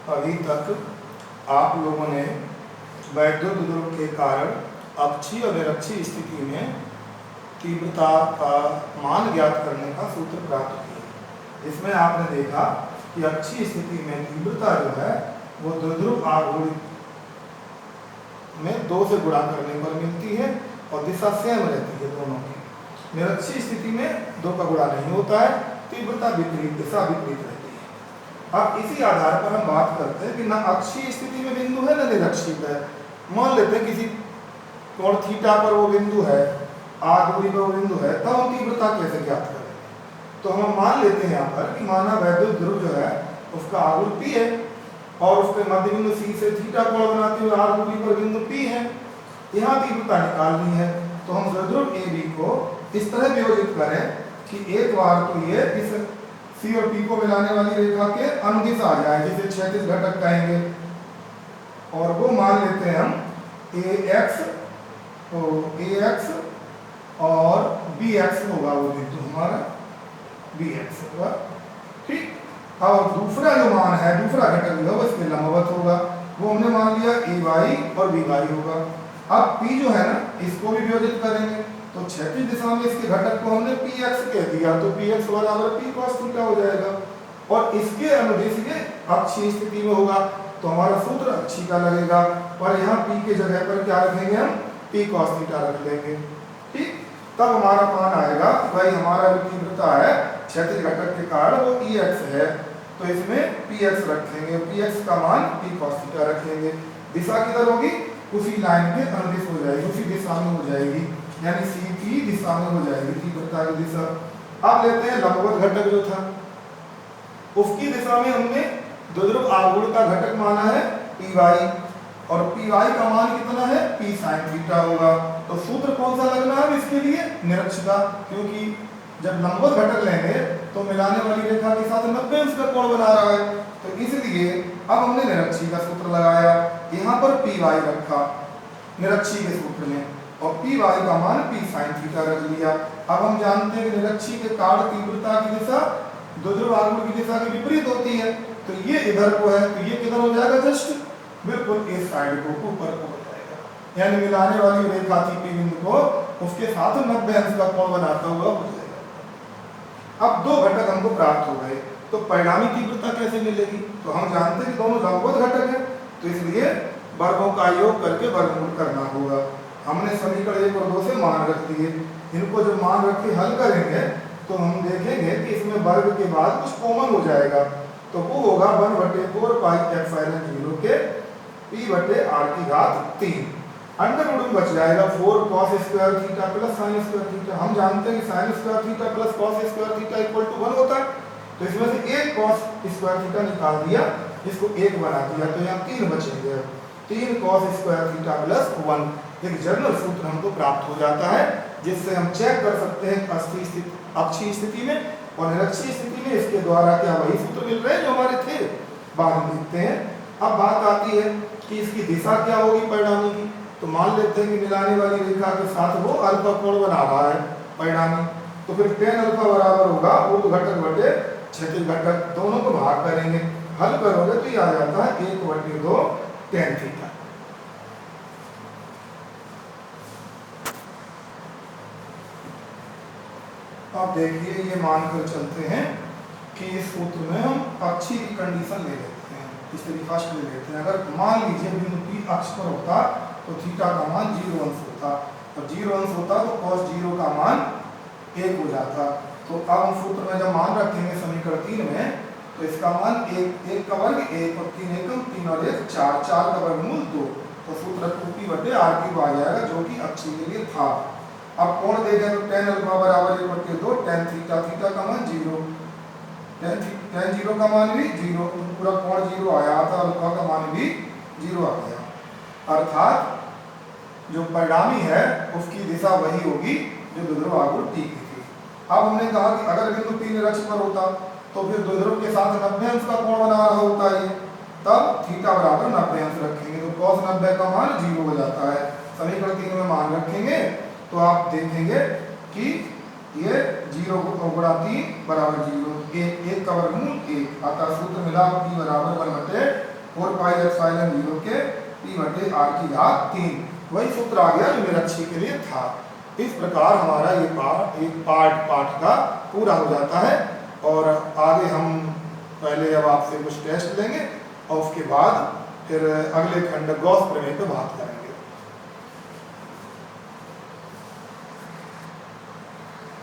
अभी तक आप लोगों ने वैद्युत ध्रुव के कारण अक्षीय और निरक्षीय स्थिति में तीव्रता का मान ज्ञात करने का सूत्र प्राप्त किया, जिसमें आपने देखा कि अक्षीय स्थिति में तीव्रता जो है वो द्विध्रुव आघूर्ण में 2 से गुणा करने पर मिलती है और दिशा सेम रहती है दोनों की। निरक्षीय स्थिति में 2 का गुणा नहीं होता है, तीव्रता विपरीत दिशा विपरीत रहती है। अब इसी आधार पर हम बात करते हैं कि न अक्षीय स्थिति में बिंदु है न निरक्षीय है। मान लेते हैं किसी कोण थीटा पर वो बिंदु है, आर दूरी पर वो बिंदु है, तब हम तीव्रता कैसे ज्ञात करें? तो हम मान लेते हैं यहाँ पर कि माना वैद्युत ध्रुव जो है उसका आघूर्ण P है और उसके मध्य बिंदु C से थीटा कोण बनाते हुए आर दूरी पर बिंदु P है। यहाँ तीव्रता निकालनी है तो हम द्विध्रुव AB को इस तरह वियोजित करें कि एक बार तो ये इस C और P को मिलाने वाली रेखा के अनुदिश आ जाए, जिसे क्षैतिज घटक कहेंगे, और वो मान लेते हैं हम AX और BX होगा, वो बिंदु हमारा BX होगा। ठीक, और दूसरा जो मान है, दूसरा घटक जो है इसके लंबवत होगा, वो हमने मान लिया AY और BY होगा। अब P जो है ना, इसको भी वियोजित करेंगे तो क्षैतिज दिशा में इसके घटक को हमने PX कह दिया, तो PX बराबर P cos थीटा हो जाएगा और इसके अनुदिश ये अक्षीय स्थिति में होगा तो हमारा सूत्र अक्षीय का लगेगा, पर यहाँ P के जगह पर क्या रखेंगे हम? P cos थीटा रख लेंगे। ठीक, तब हमारा मान आएगा भाई हमारा जो तीव्रता है क्षैतिज घटक के कारण वो EX है, तो इसमें PX रखेंगे, PX का मान P cos थीटा रखेंगे। दिशा किधर होगी? उसी लाइन के अनुदिश हो जाएगी, उसी दिशा में हो जाएगी, यानी C की दिशा में हो जाएगी तीव्रता की दिशा। अब लेते हैं लंबवत घटक जो था, उसकी दिशा में हमने द्विध्रुव आघूर्ण का घटक माना है PY और PY का मान कितना है? P sin थीटा होगा। तो सूत्र कौन सा लगना है इसके लिए? निरक्ष का, क्योंकि जब लंबवत घटक लेंगे तो मिलाने वाली रेखा के साथ 90 अंश का कोण बना रहा है, तो इसलिए अब हमने निरक्षी का सूत्र लगाया, यहाँ पर PY रखा निरक्षी के सूत्र में और PY का मान P sin थीटा रख लिया। अब हम जानते हैं कि निरक्षी के कारण तीव्रता की दिशा द्विध्रुव आघूर्ण की दिशा के विपरीत होती है, तो ये इधर को है तो ये किधर हो जाएगा? जस्ट बिल्कुल इस साइड को, ऊपर को हो जाएगा, यानी मिलाने वाली रेखा थी P बिंदु को उसके साथ 90 अंश का कोण बनाता हुआ हो जाएगा। अब 2 घटक हमको प्राप्त हो गए, तो परिणामी तीव्रता कैसे मिलेगी? तो हम जानते हैं कि दोनों लंबवत घटक है, तो इसलिए वर्गों का योग करके वर्गमूल करना होगा। हमने समीकरण 1 और 2 से मान रख दिए, इनको जब मान रख के हल करेंगे तो हम देखेंगे कि इसमें वर्ग के बाद कुछ कॉमन हो जाएगा, तो वो होगा 1/4 पाई एप्सिलॉन 0 के P/r⁴ अंडर रूट में बच जाएगा 4 cos square theta plus sin square theta. हम जानते हैं कि sin square theta plus cos square theta equal to 1 होता है, तो इसमें से एक cos स्क्वायर थीटा निकाल दिया, इसको 1 बना दिया, तो यहाँ 3 बचेंगे। 3 cos स्क्वायर थीटा प्लस 1 एक जनरल सूत्र हमको प्राप्त हो जाता है, जिससे हम चेक कर सकते हैं अक्षीय स्थिति में और निरक्षीय स्थिति में इसके द्वारा क्या वही सूत्र मिल रहे हैं जो हमारे थे। बाद में देखते हैं। अब बात आती है कि इसकी दिशा क्या होगी परिणामी की, तो मान लेते हैं कि मिलाने वाली रेखा के साथ वो अल्फा कोण बना रहा है परिणामी, तो फिर tan अल्फा बराबर होगा ऊर्ध्व घटक बटे क्षैतिज घटक, दोनों को भाग करेंगे, हल करोगे तो ये आ जाता है 1/2 tan थीटा। अब देखिए ये मानकर चलते हैं कि इस सूत्र में हम अक्षीय की कंडीशन ले लेते हैं, इसलिए फर्स्ट ले लेते हैं। अगर मान लीजिए बिंदु P अक्ष पर होता तो थीटा का मान 0 अंश होता और 0 अंश होता तो cos 0 का मान 1 हो जाता। तो अब हम सूत्र में जब मान रखेंगे समीकरण 3 में, तो इसका मान 1 का वर्ग 1 और 3 एकम 3 और 1 4, 4 का वर्गमूल 2, तो सूत्र 2P/r³ आ जाएगा जो कि अक्षीय के लिए था। अब कोण देखें तो tan अल्फा बराबर 1/2 tan थीटा, थीटा का मान 0, tan 0 का मान भी 0, पूरा कोण 0 आया था, अल्फा का मान भी 0 आ गया, अर्थात जो परिणामी है उसकी दिशा वही होगी जो द्विध्रुव आघूर्ण P की थी। अब हमने कहा कि अगर बिंदु P निरक्ष पर होता तो फिर द्विध्रुव के साथ 90 अंश का कोण बना रहा होता है, तब थीटा बराबर 90 अंश रखेंगे तो cos 90 का मान 0 हो जाता है। समीकरण 3 में मान रखेंगे तो आप देखेंगे कि ये 0 गुणा 3 बराबर 0, 1 का वर्गमूल 1, अतः सूत्र मिला P बराबर 1/2 4 पाई एप्सिलॉन 0 के P/R की घात 3। वही सूत्र आ गया जो मीनाक्षी के लिए था। इस प्रकार हमारा ये पाठ का पूरा हो जाता है। और आगे हम पहले अब आपसे कुछ टेस्ट लेंगे और उसके बाद फिर अगले खंड गॉस प्रमेय पे बात करेंगे।